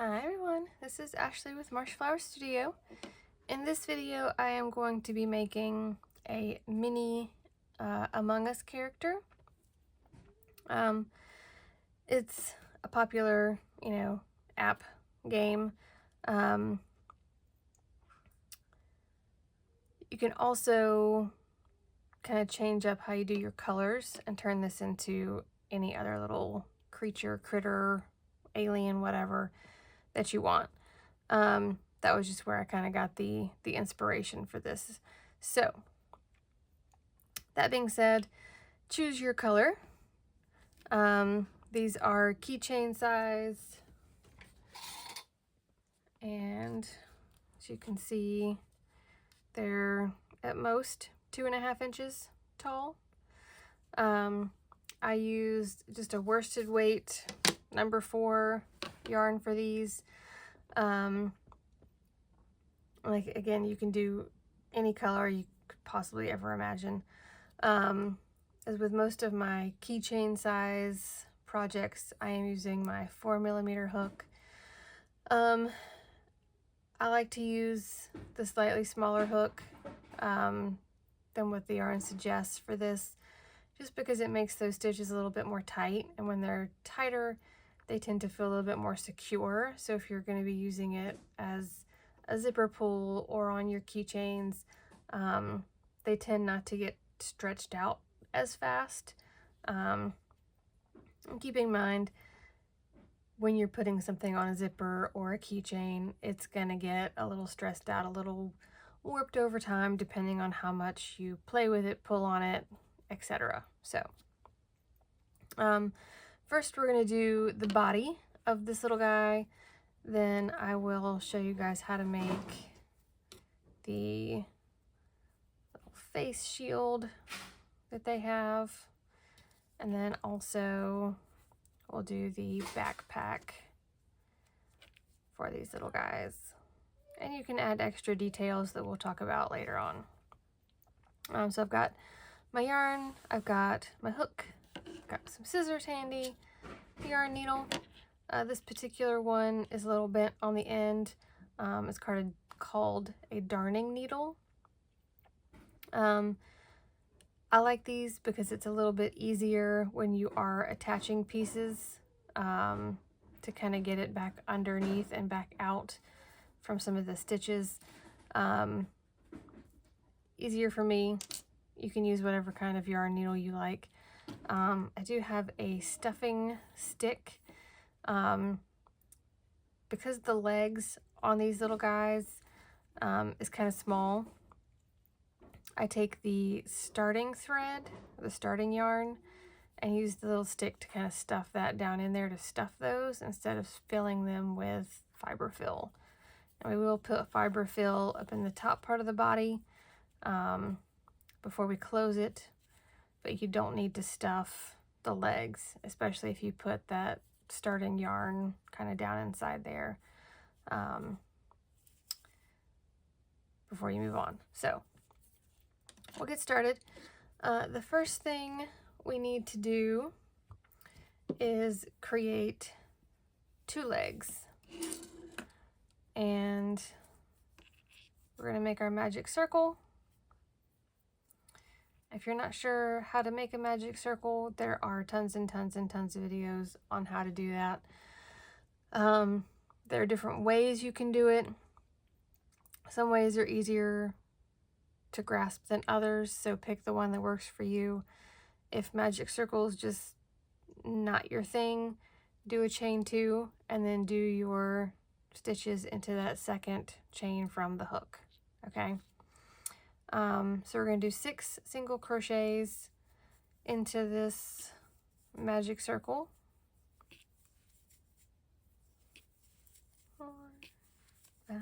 Hi everyone, this is Ashley with Marshflower Studio. In this video I am going to be making a mini Among Us character. It's a popular, app game. You can also kind of change up how you do your colors and turn this into any other little creature, critter, alien, whatever that you want. That was just where I kind of got the inspiration for this. So that being said, choose your color. These are keychain size, and as you can see, they're at most 2.5 inches tall. I used just a worsted weight number 4 yarn for these. Like, again, you can do any color you could possibly ever imagine. As with most of my keychain size projects, I am using my 4mm hook. I like to use the slightly smaller hook than what the yarn suggests for this, just because it makes those stitches a little bit more tight, and when they're tighter, they tend to feel a little bit more secure. So if you're going to be using it as a zipper pull or on your keychains, they tend not to get stretched out as fast. And keep in mind, when you're putting something on a zipper or a keychain, it's gonna get a little stressed out, a little warped over time, depending on how much you play with it, pull on it, etc. So first we're gonna do the body of this little guy. Then I will show you guys how to make the little face shield that they have. And then also we'll do the backpack for these little guys. And you can add extra details that we'll talk about later on. So I've got my yarn, I've got my hook, got some scissors handy, the yarn needle. This particular one is a little bent on the end. It's called a darning needle. I like these because it's a little bit easier when you are attaching pieces to kind of get it back underneath and back out from some of the stitches. Easier for me. You can use whatever kind of yarn needle you like. I do have a stuffing stick. Because the legs on these little guys is kind of small, I take the starting thread, the starting yarn, and use the little stick to kind of stuff that down in there to stuff those instead of filling them with fiber fill. And we will put fiber fill up in the top part of the body before we close it, but you don't need to stuff the legs, especially if you put that starting yarn kind of down inside there before you move on. So we'll get started. The first thing we need to do is create 2 legs, and we're going to make our magic circle. If you're not sure how to make a magic circle, there are tons and tons and tons of videos on how to do that. There are different ways you can do it. Some ways are easier to grasp than others, so pick the one that works for you. If magic circle is just not your thing, do a chain 2 and then do your stitches into that second chain from the hook. Okay, so we're going to do 6 single crochets into this magic circle. 4, 5,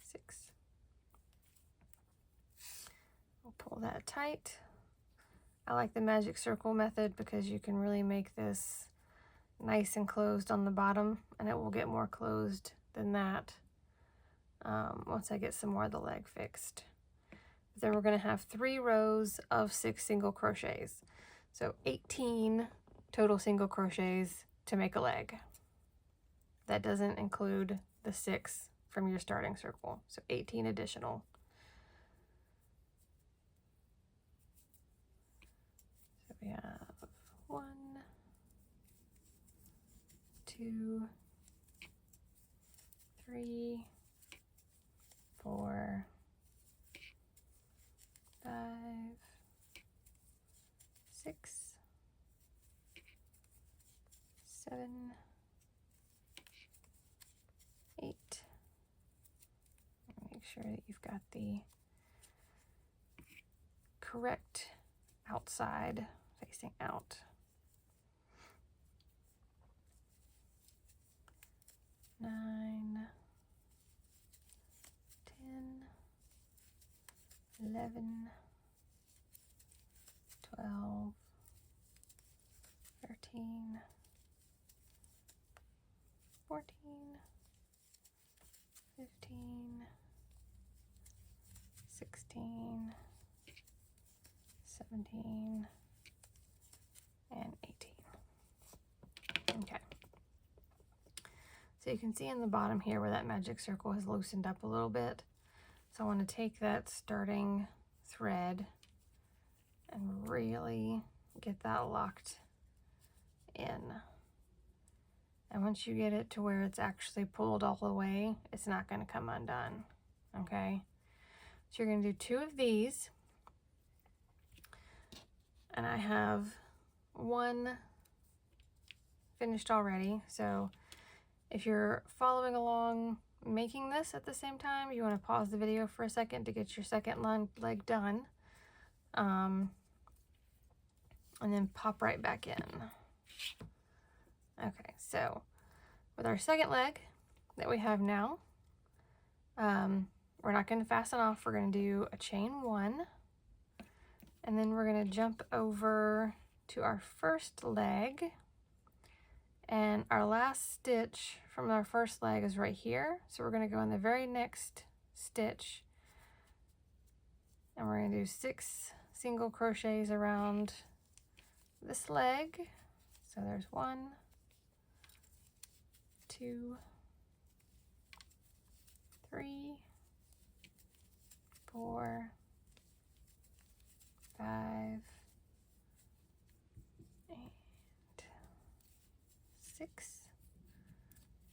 6. We'll pull that tight. I like the magic circle method because you can really make this nice and closed on the bottom, and it will get more closed than that once I get some more of the leg fixed. Then we're going to have 3 rows of 6 single crochets, so 18 total single crochets to make a leg. That doesn't include the 6 from your starting circle, so 18 additional. So we have 1, 2, 3, 4, 5, 6, 7, 8. Make sure that you've got the correct outside facing out. 9, 10, 11, 12, 13, 14, 15, 16, 17, and 18. Okay. So you can see in the bottom here where that magic circle has loosened up a little bit. So I want to take that starting thread and really get that locked in. And once you get it to where it's actually pulled all the way, it's not going to come undone. Okay? So you're going to do 2 of these. And I have 1 finished already. So if you're following along making this at the same time, you want to pause the video for a second to get your second leg done. And then pop right back in. Okay, so with our second leg that we have now, we're not going to fasten off. We're going to do a chain 1, and then we're going to jump over to our first leg, and our last stitch from our first leg is right here. So we're going to go in the very next stitch, and we're going to do 6 single crochets around this leg. So there's 1, 2, 3, 4, 5, and 6.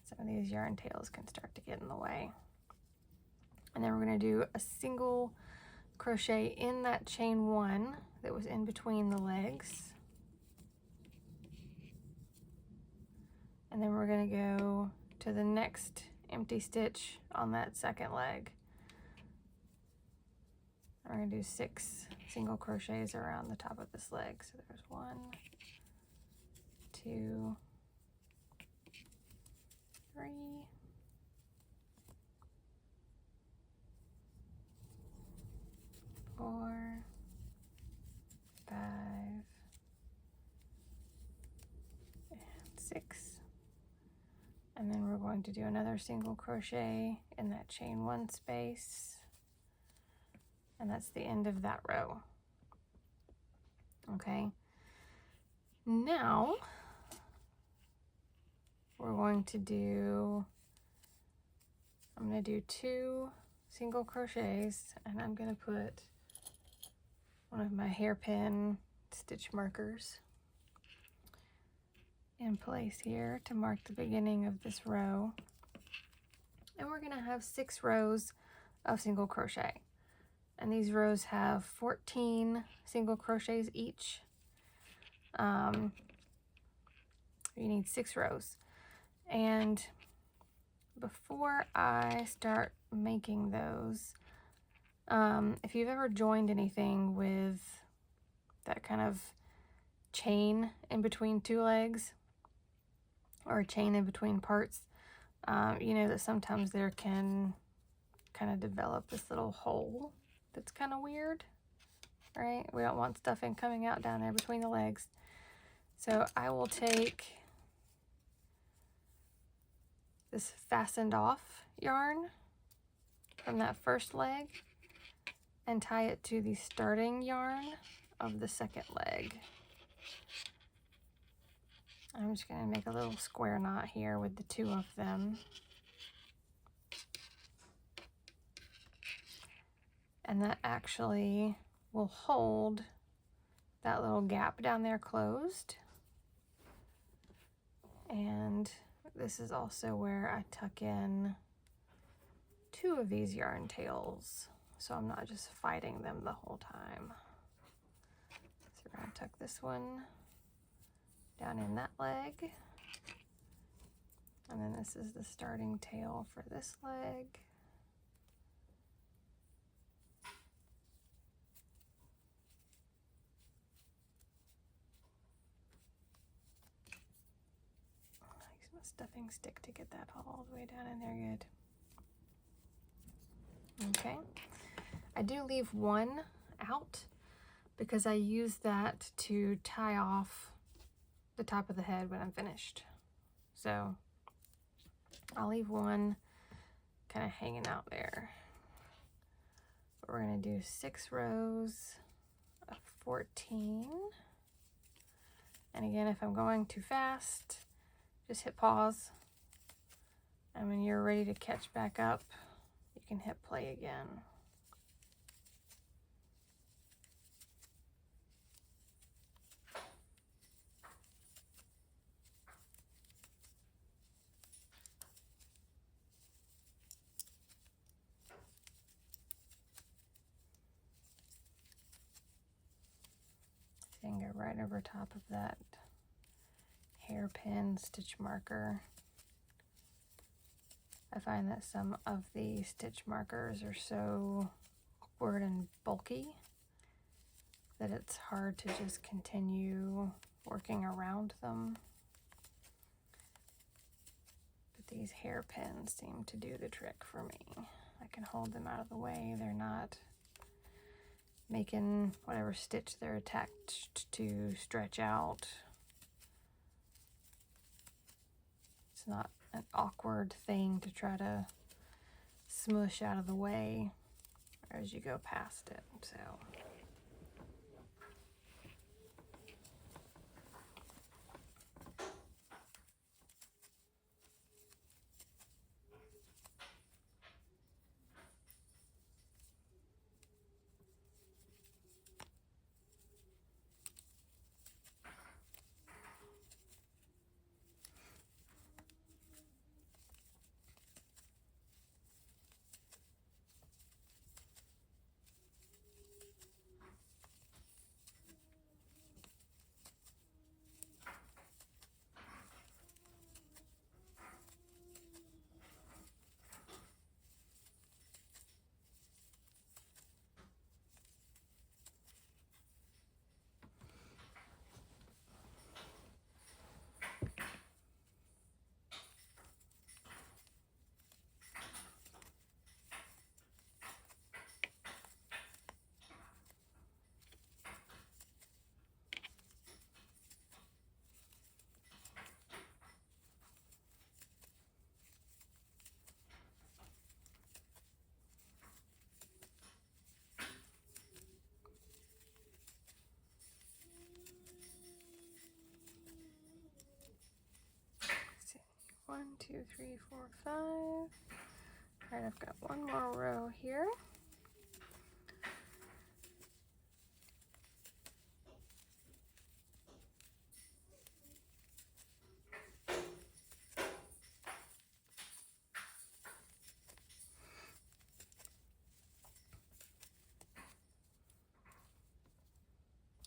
Some of these yarn tails can start to get in the way. And then we're going to do a single crochet in that chain 1 that was in between the legs. And then we're going to go to the next empty stitch on that second leg. We're going to do 6 single crochets around the top of this leg. So there's 1, 2, 3, 4, 5, and 6. And then we're going to do another single crochet in that chain 1 space. And that's the end of that row. Okay. Now we're going to do, I'm going to do 2 single crochets, and I'm going to put one of my hairpin stitch markers in place here to mark the beginning of this row. And we're going to have 6 rows of single crochet. And these rows have 14 single crochets each. You need 6 rows. And before I start making those, if you've ever joined anything with that kind of chain in between 2 legs, or a chain in between parts, you know that sometimes there can kind of develop this little hole that's kind of weird, right? We don't want stuffing coming out down there between the legs. So I will take this fastened off yarn from that first leg and tie it to the starting yarn of the second leg. I'm just going to make a little square knot here with the two of them. And that actually will hold that little gap down there closed. And this is also where I tuck in two of these yarn tails, so I'm not just fighting them the whole time. So we're going to tuck this one down in that leg. And then this is the starting tail for this leg. Use my stuffing stick to get that all the way down in there good. Okay. I do leave one out because I use that to tie off the top of the head when I'm finished. So I'll leave one kind of hanging out there. But we're going to do 6 rows of 14. And again, if I'm going too fast, just hit pause. And when you're ready to catch back up, you can hit play again. And go right over top of that hairpin stitch marker. I find that some of the stitch markers are so awkward and bulky that it's hard to just continue working around them. But these hairpins seem to do the trick for me. I can hold them out of the way. They're not making whatever stitch they're attached to stretch out. It's not an awkward thing to try to smush out of the way as you go past it. So One, two, three, four, 5. All right, I've got one more row here.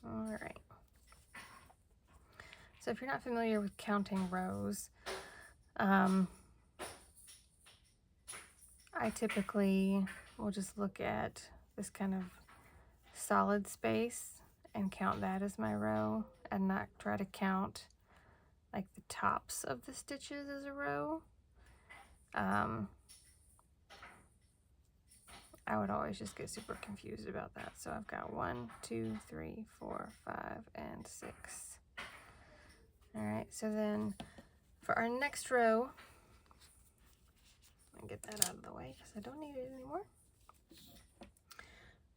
All right. So if you're not familiar with counting rows, I typically will just look at this kind of solid space and count that as my row and not try to count like the tops of the stitches as a row. I would always just get super confused about that. So I've got 1, 2, 3, 4, 5, and 6. All right, so then for our next row, let me get that out of the way because I don't need it anymore.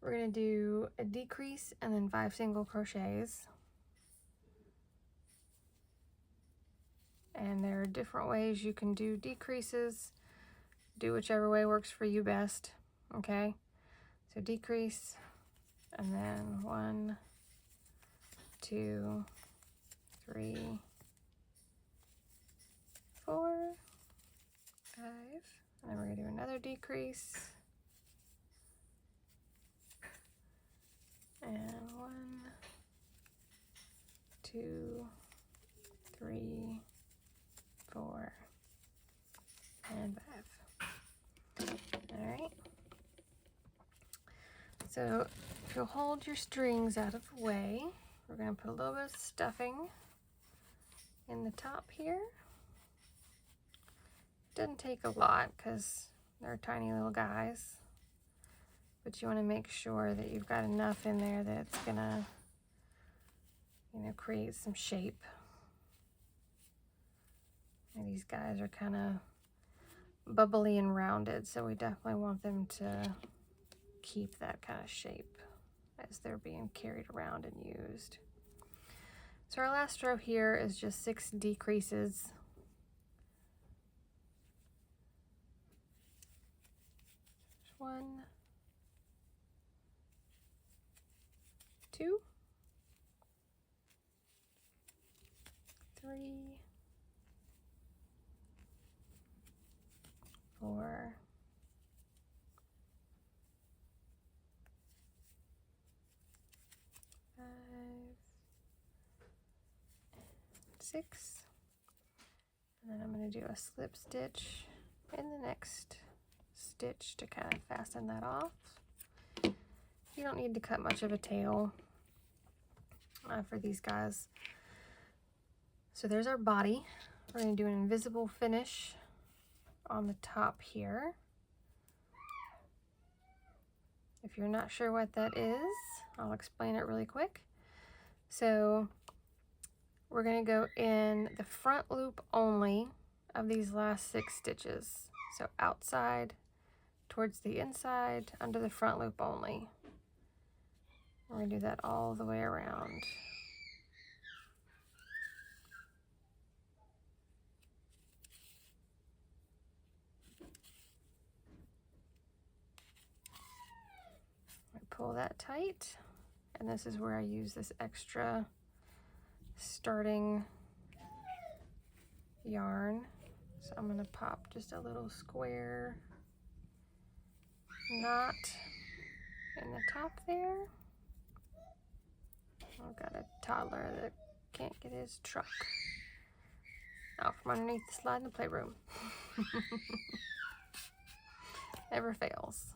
We're going to do a decrease and then 5 single crochets. And there are different ways you can do decreases. Do whichever way works for you best, okay? So decrease, and then 1, 2, 3, 4, 5, and then we're gonna do another decrease. And 1, 2, 3, 4, and 5. All right. So if you'll hold your strings out of the way, we're going to put a little bit of stuffing in the top here. Doesn't take a lot because they're tiny little guys, but you want to make sure that you've got enough in there that it's going to, you know, create some shape. And these guys are kind of bubbly and rounded, so we definitely want them to keep that kind of shape as they're being carried around and used. So our last row here is just 6 decreases. There's 1, 2, 3, 4, 5, 6, and then I'm going to do a slip stitch in the next stitch to kind of fasten that off. You don't need to cut much of a tail for these guys. So there's our body. We're going to do an invisible finish on the top here. If you're not sure what that is, I'll explain it really quick. So we're going to go in the front loop only of these last 6 stitches. So outside, towards the inside, under the front loop only. We're going to do that all the way around. Pull that tight, and this is where I use this extra starting yarn. So I'm going to pop just a little square knot in the top there. I've got a toddler that can't get his truck out from underneath the slide in the playroom. Never fails.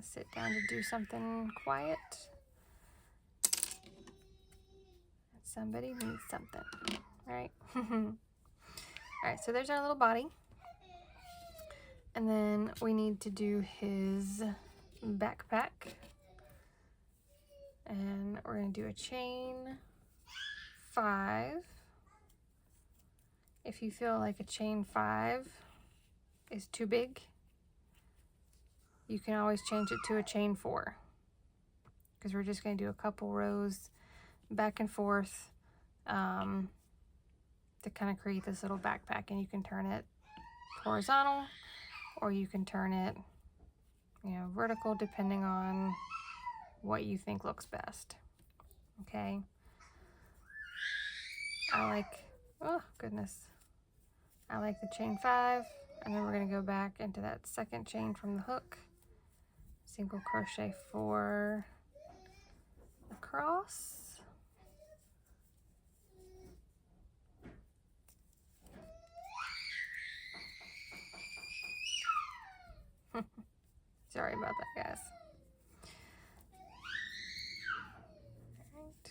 Sit down to do something quiet. Somebody needs something, right? All right, so there's our little body. And then we need to do his backpack. And we're going to do a chain 5. If you feel like a chain 5 is too big, you can always change it to a chain 4, because we're just going to do a couple rows back and forth to kind of create this little backpack. And you can turn it horizontal, or you can turn it, you know, vertical, depending on what you think looks best. Okay. I like, oh goodness, I like the chain 5, and then we're going to go back into that second chain from the hook. Single crochet 4 across, sorry about that, guys. All right.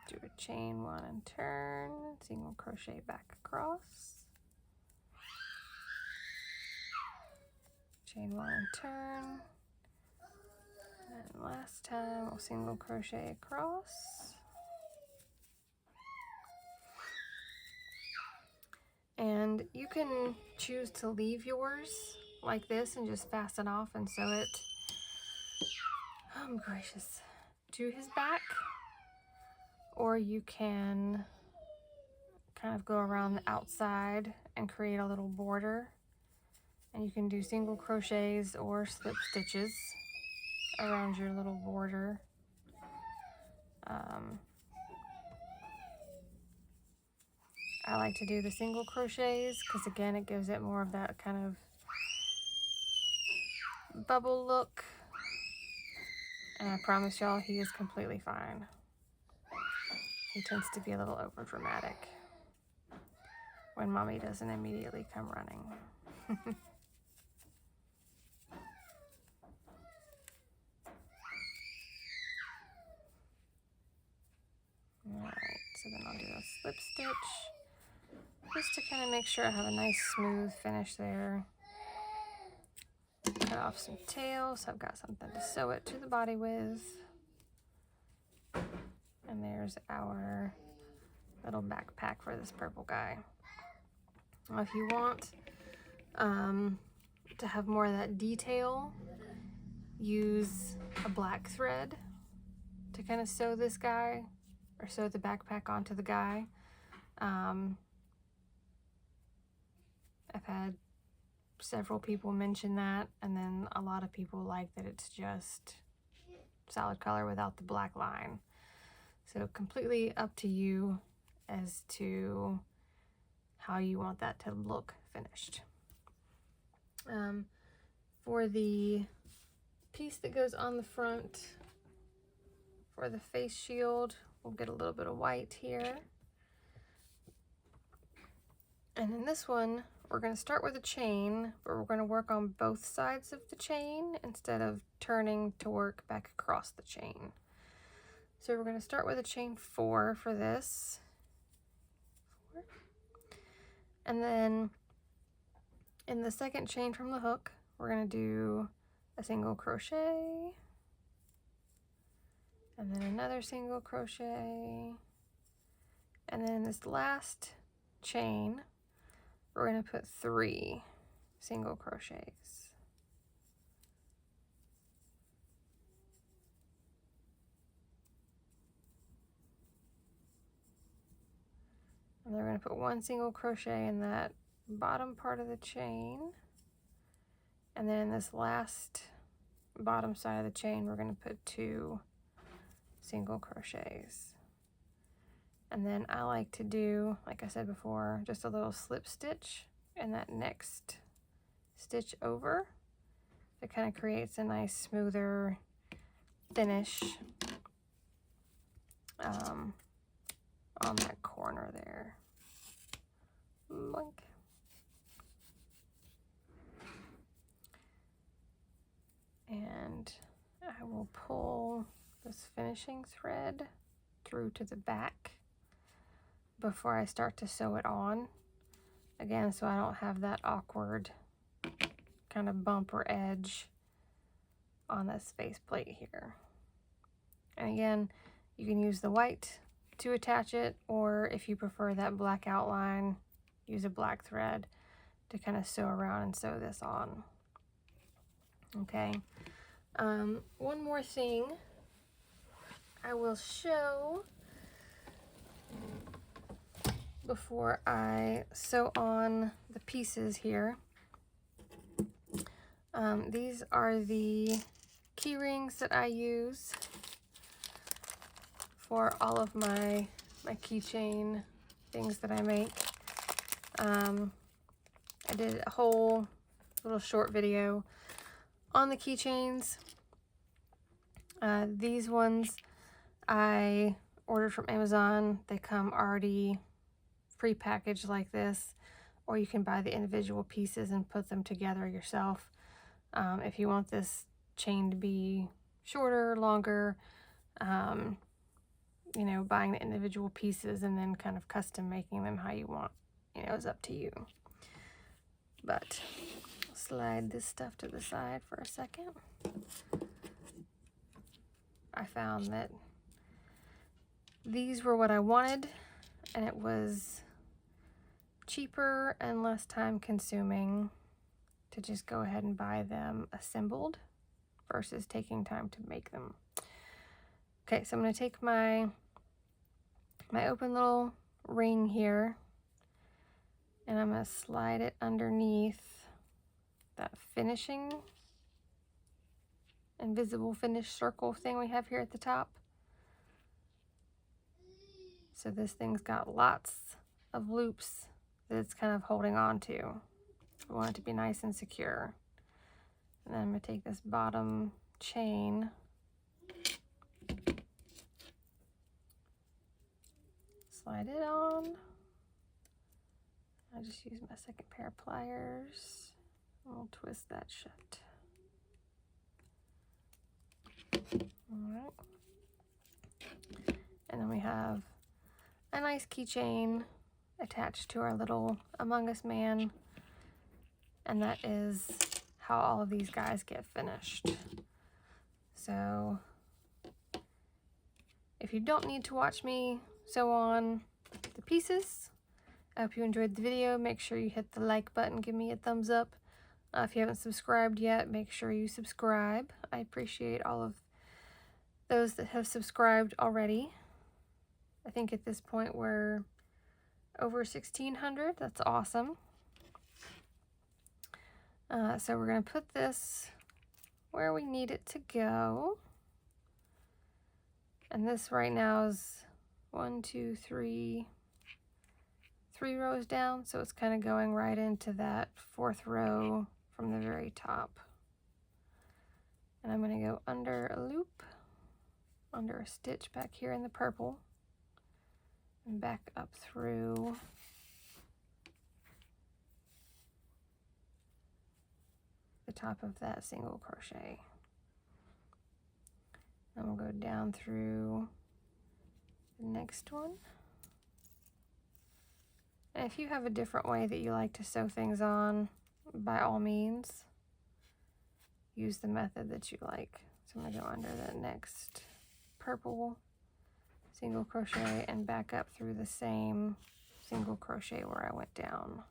Do a chain 1 and turn, single crochet back across, chain 1 and turn, and last time we'll single crochet across. And you can choose to leave yours like this and just fasten off and sew it, oh gracious, to his back, or you can kind of go around the outside and create a little border. And you can do single crochets or slip stitches around your little border. I like to do the single crochets because, again, it gives it more of that kind of bubble look. And I promise y'all, he is completely fine. He tends to be a little over dramatic when mommy doesn't immediately come running. Alright, so then I'll do a slip stitch just to kind of make sure I have a nice smooth finish there. Cut off some tail so I've got something to sew it to the body with. And there's our little backpack for this purple guy. Now, if you want to have more of that detail, use a black thread to kind of sew this guy, or sew the backpack onto the guy. I've had several people mention that, and then a lot of people like that it's just solid color without the black line. So completely up to you as to how you want that to look finished. For the piece that goes on the front, for the face shield, we'll get a little bit of white here. And in this one, we're going to start with a chain, but we're going to work on both sides of the chain instead of turning to work back across the chain. So we're going to start with a chain 4 for this. 4. And then in the second chain from the hook, we're going to do a single crochet, and then another single crochet, and then in this last chain, we're going to put 3 single crochets. And then we're going to put 1 single crochet in that bottom part of the chain. And then in this last bottom side of the chain, we're going to put 2 single crochets. And then I like to do, like I said before, just a little slip stitch in that next stitch over. It kind of creates a nice smoother finish on that corner there. Boink. And I will pull this finishing thread through to the back before I start to sew it on. Again, so I don't have that awkward kind of bump or edge on this face plate here. And again, you can use the white to attach it, or if you prefer that black outline, use a black thread to kind of sew around and sew this on. Okay, one more thing I will show before I sew on the pieces here. These are the key rings that I use for all of my keychain things that I make. I did a whole little short video on the keychains. These ones I ordered from Amazon. They come already pre-packaged like this, or you can buy the individual pieces and put them together yourself. If you want this chain to be shorter, longer, you know, buying the individual pieces and then kind of custom making them how you want, you know, is up to you. But I'll slide this stuff to the side for a second. I found that these were what I wanted, and it was cheaper and less time consuming to just go ahead and buy them assembled versus taking time to make them. Okay, so I'm going to take my my open little ring here, and I'm going to slide it underneath that finishing invisible finish circle thing we have here at the top. So this thing's got lots of loops that it's kind of holding on to. I want it to be nice and secure. And then I'm going to take this bottom chain, slide it on. I just use my second pair of pliers. We'll twist that shut. Alright. And then we have a nice keychain attached to our little Among Us man. And that is how all of these guys get finished. So if you don't need to watch me sew on the pieces, I hope you enjoyed the video. Make sure you hit the like button, give me a thumbs up. If you haven't subscribed yet, make sure you subscribe. I appreciate all of those that have subscribed already. I think at this point we're over 1,600. That's awesome. So we're going to put this where we need it to go. And this right now is 3 rows down, so it's kind of going right into that 4th row from the very top. And I'm going to go under a loop, under a stitch back here in the purple, and back up through the top of that single crochet. And we'll go down through the next one. And if you have a different way that you like to sew things on, by all means, use the method that you like. So I'm going to go under the next purple single crochet and back up through the same single crochet where I went down.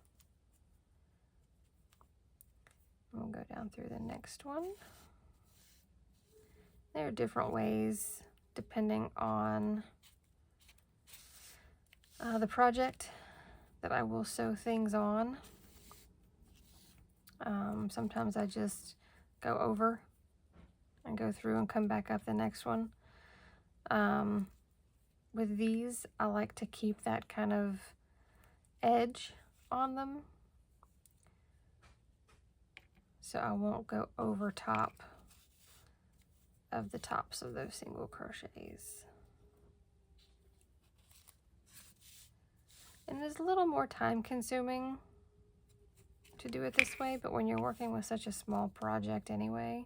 And we'll go down through the next one. There are different ways depending on the project that I will sew things on. Sometimes I just go over and go through and come back up the next one. With these, I like to keep that kind of edge on them, so I won't go over top of the tops of those single crochets. And it's a little more time consuming to do it this way, but when you're working with such a small project anyway,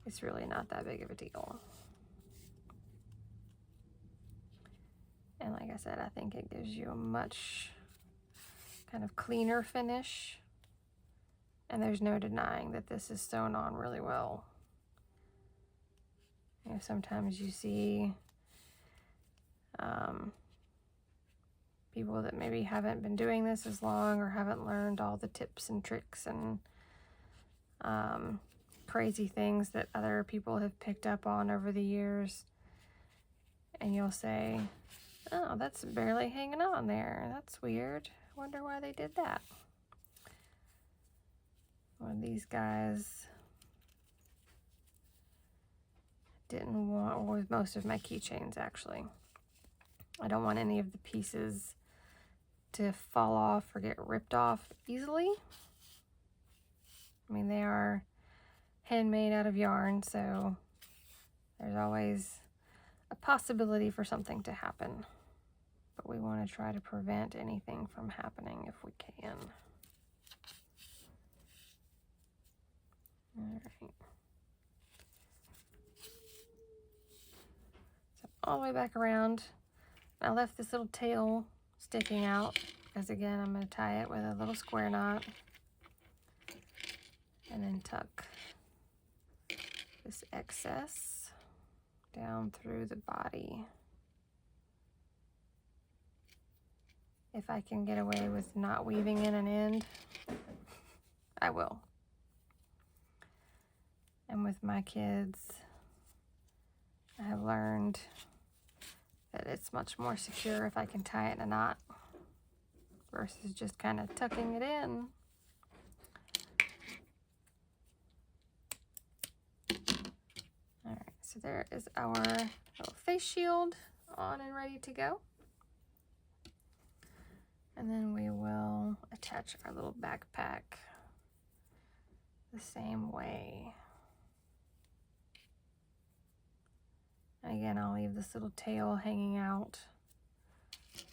it's really not that big of a deal. And like I said, I think it gives you a much kind of cleaner finish. And there's no denying that this is sewn on really well. You know, sometimes you see people that maybe haven't been doing this as long or haven't learned all the tips and tricks and crazy things that other people have picked up on over the years. And you'll say, oh, that's barely hanging on there. That's weird. Wonder why they did that. Well, these guys didn't want, or with most of my keychains actually, I don't want any of the pieces to fall off or get ripped off easily. I mean, they are handmade out of yarn, so there's always a possibility for something to happen. But we want to try to prevent anything from happening if we can. All right. So all the way back around. I left this little tail sticking out because, again, I'm going to tie it with a little square knot and then tuck this excess down through the body. If I can get away with not weaving in an end, I will. And with my kids, I have learned that it's much more secure if I can tie it in a knot versus just kind of tucking it in. All right, so there is our little face shield on and ready to go. And then we will attach our little backpack the same way. And again, I'll leave this little tail hanging out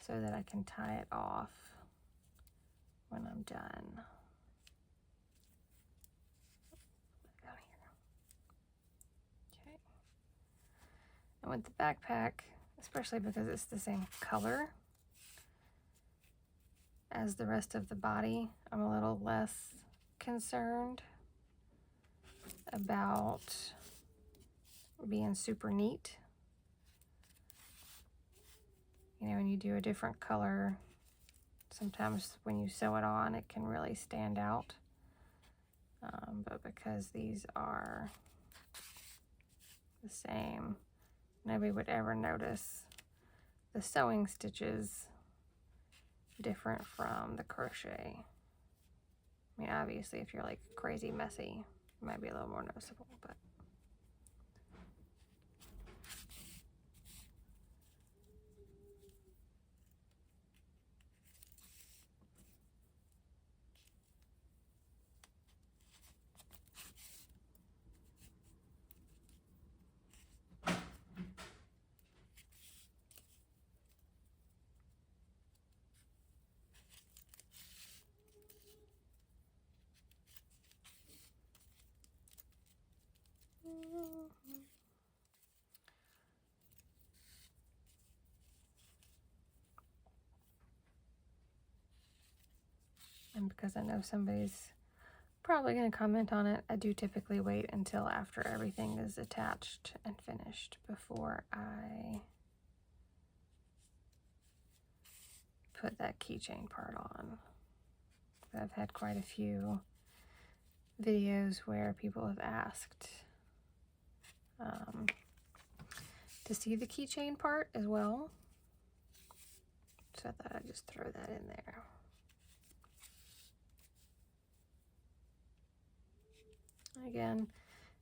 so that I can tie it off when I'm done. Down here. Okay. And with the backpack, especially because it's the same color as the rest of the body, I'm a little less concerned about being super neat. You know, when you do a different color, sometimes when you sew it on, it can really stand out. But because these are the same, nobody would ever notice the sewing stitches different from the crochet. I mean, obviously, if you're like crazy messy, it might be a little more noticeable, but and because I know somebody's probably going to comment on it, I do typically wait until after everything is attached and finished before I put that keychain part on. I've had quite a few videos where people have asked to see the keychain part as well. So I thought I'd just throw that in there. Again,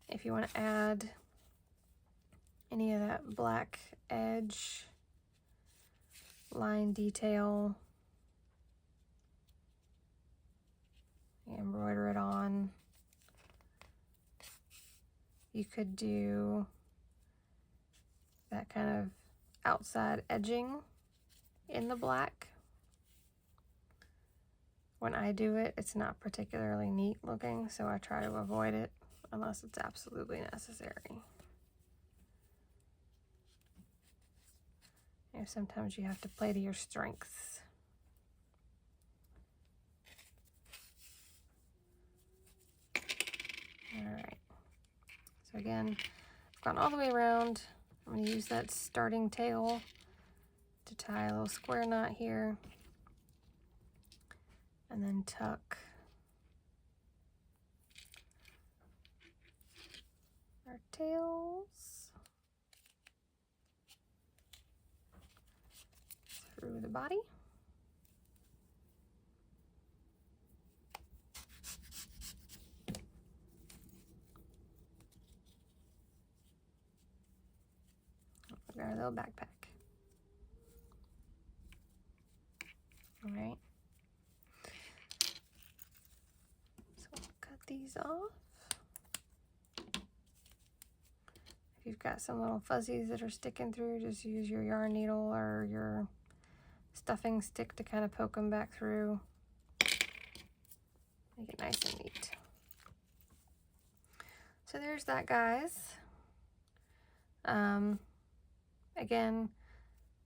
if you want to add any of that black edge line detail, embroider it on. You could do that kind of outside edging in the black. When I do it, it's not particularly neat looking, so I try to avoid it unless it's absolutely necessary. You know, sometimes you have to play to your strengths. All right. So again, I've gone all the way around. I'm going to use that starting tail to tie a little square knot here. And then tuck our tails through the body. Our little backpack. All right. So we'll cut these off. If you've got some little fuzzies that are sticking through, just use your yarn needle or your stuffing stick to kind of poke them back through. Make it nice and neat. So there's that, guys. Again,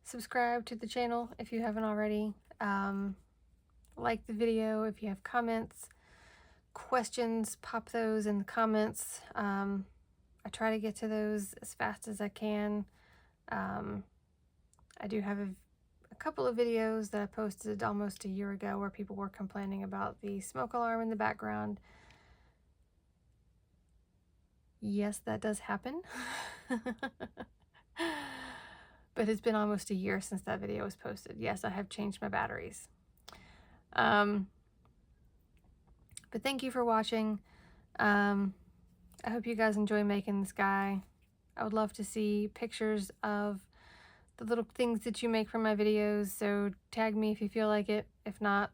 subscribe to the channel if you haven't already. Like the video. If you have comments, questions, pop those in the comments. I try to get to those as fast as I can. I do have a couple of videos that I posted almost a year ago where people were complaining about the smoke alarm in the background. Yes, that does happen. but it's been almost a year since that video was posted. Yes, I have changed my batteries. But thank you for watching. I hope you guys enjoy making this guy. I would love to see pictures of the little things that you make from my videos, so tag me if you feel like it. If not,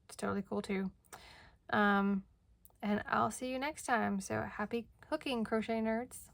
it's totally cool too. And I'll see you next time. So happy hooking, crochet nerds.